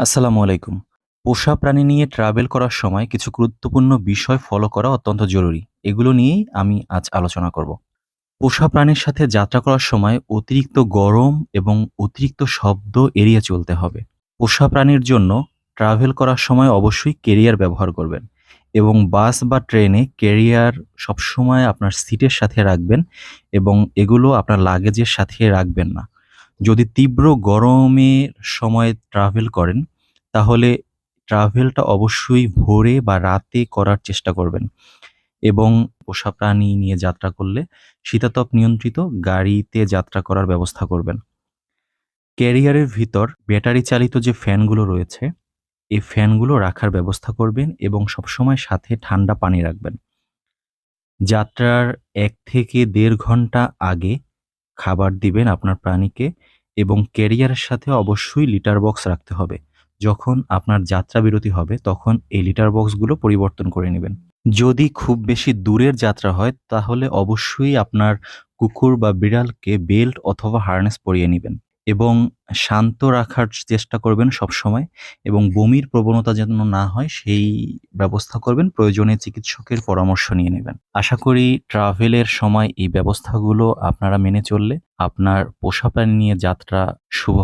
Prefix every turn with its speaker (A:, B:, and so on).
A: আসসালামু আলাইকুম। পোষা প্রাণী নিয়ে ট্রাভেল করার সময় কিছু গুরুত্বপূর্ণ বিষয় ফলো করা অত্যন্ত জরুরি। এগুলো নিয়েই আমি আজ আলোচনা করব। পোষা প্রাণীর সাথে যাত্রা করার সময় অতিরিক্ত গরম এবং অতিরিক্ত শব্দ এড়িয়ে চলতে হবে। পোষা প্রাণীর জন্য ট্রাভেল করার সময় অবশ্যই ক্যারিয়ার ব্যবহার করবেন এবং বাস বা ট্রেনে ক্যারিয়ার সবসময় আপনার সিটের সাথে রাখবেন এবং এগুলো আপনার লাগেজের সাথে রাখবেন না। যদি তীব্র গরমের সময় ট্রাভেল করেন, তাহলে ট্রাভেলটা অবশ্যই ভোরে বা রাতে করার চেষ্টা করবেন এবং পোষা প্রাণী নিয়ে যাত্রা করলে শীতাতপ নিয়ন্ত্রিত গাড়িতে যাত্রা করার ব্যবস্থা করবেন। ক্যারিয়ারের ভিতর ব্যাটারি চালিত যে ফ্যানগুলো রয়েছে, এই ফ্যানগুলো রাখার ব্যবস্থা করবেন এবং সবসময় সাথে ঠান্ডা পানি রাখবেন। যাত্রার ১ থেকে ১.৫ ঘন্টা আগে খাবার দিবেন আপনার প্রাণীকে এবং ক্যারিয়ারের সাথে অবশ্যই লিটার বক্স রাখতে হবে। যখন আপনার যাত্রা বিরতি হবে তখন এই লিটার বক্সগুলো পরিবর্তন করে নিবেন। যদি খুব বেশি দূরের যাত্রা হয় তাহলে অবশ্যই আপনার কুকুর বা বিড়ালকে বেল্ট অথবা হার্নেস পরিয়ে নিবেন এবং শান্ত রাখার চেষ্টা করবেন সবসময় এবং বমির প্রবণতা যেন না হয় সেই ব্যবস্থা করবেন। প্রয়োজনে চিকিৎসকের পরামর্শ নিয়ে নেবেন। আশা করি ট্রাভেলের সময় এই ব্যবস্থাগুলো আপনারা মেনে চললে আপনার পোষা প্রাণী নিয়ে যাত্রা শুভ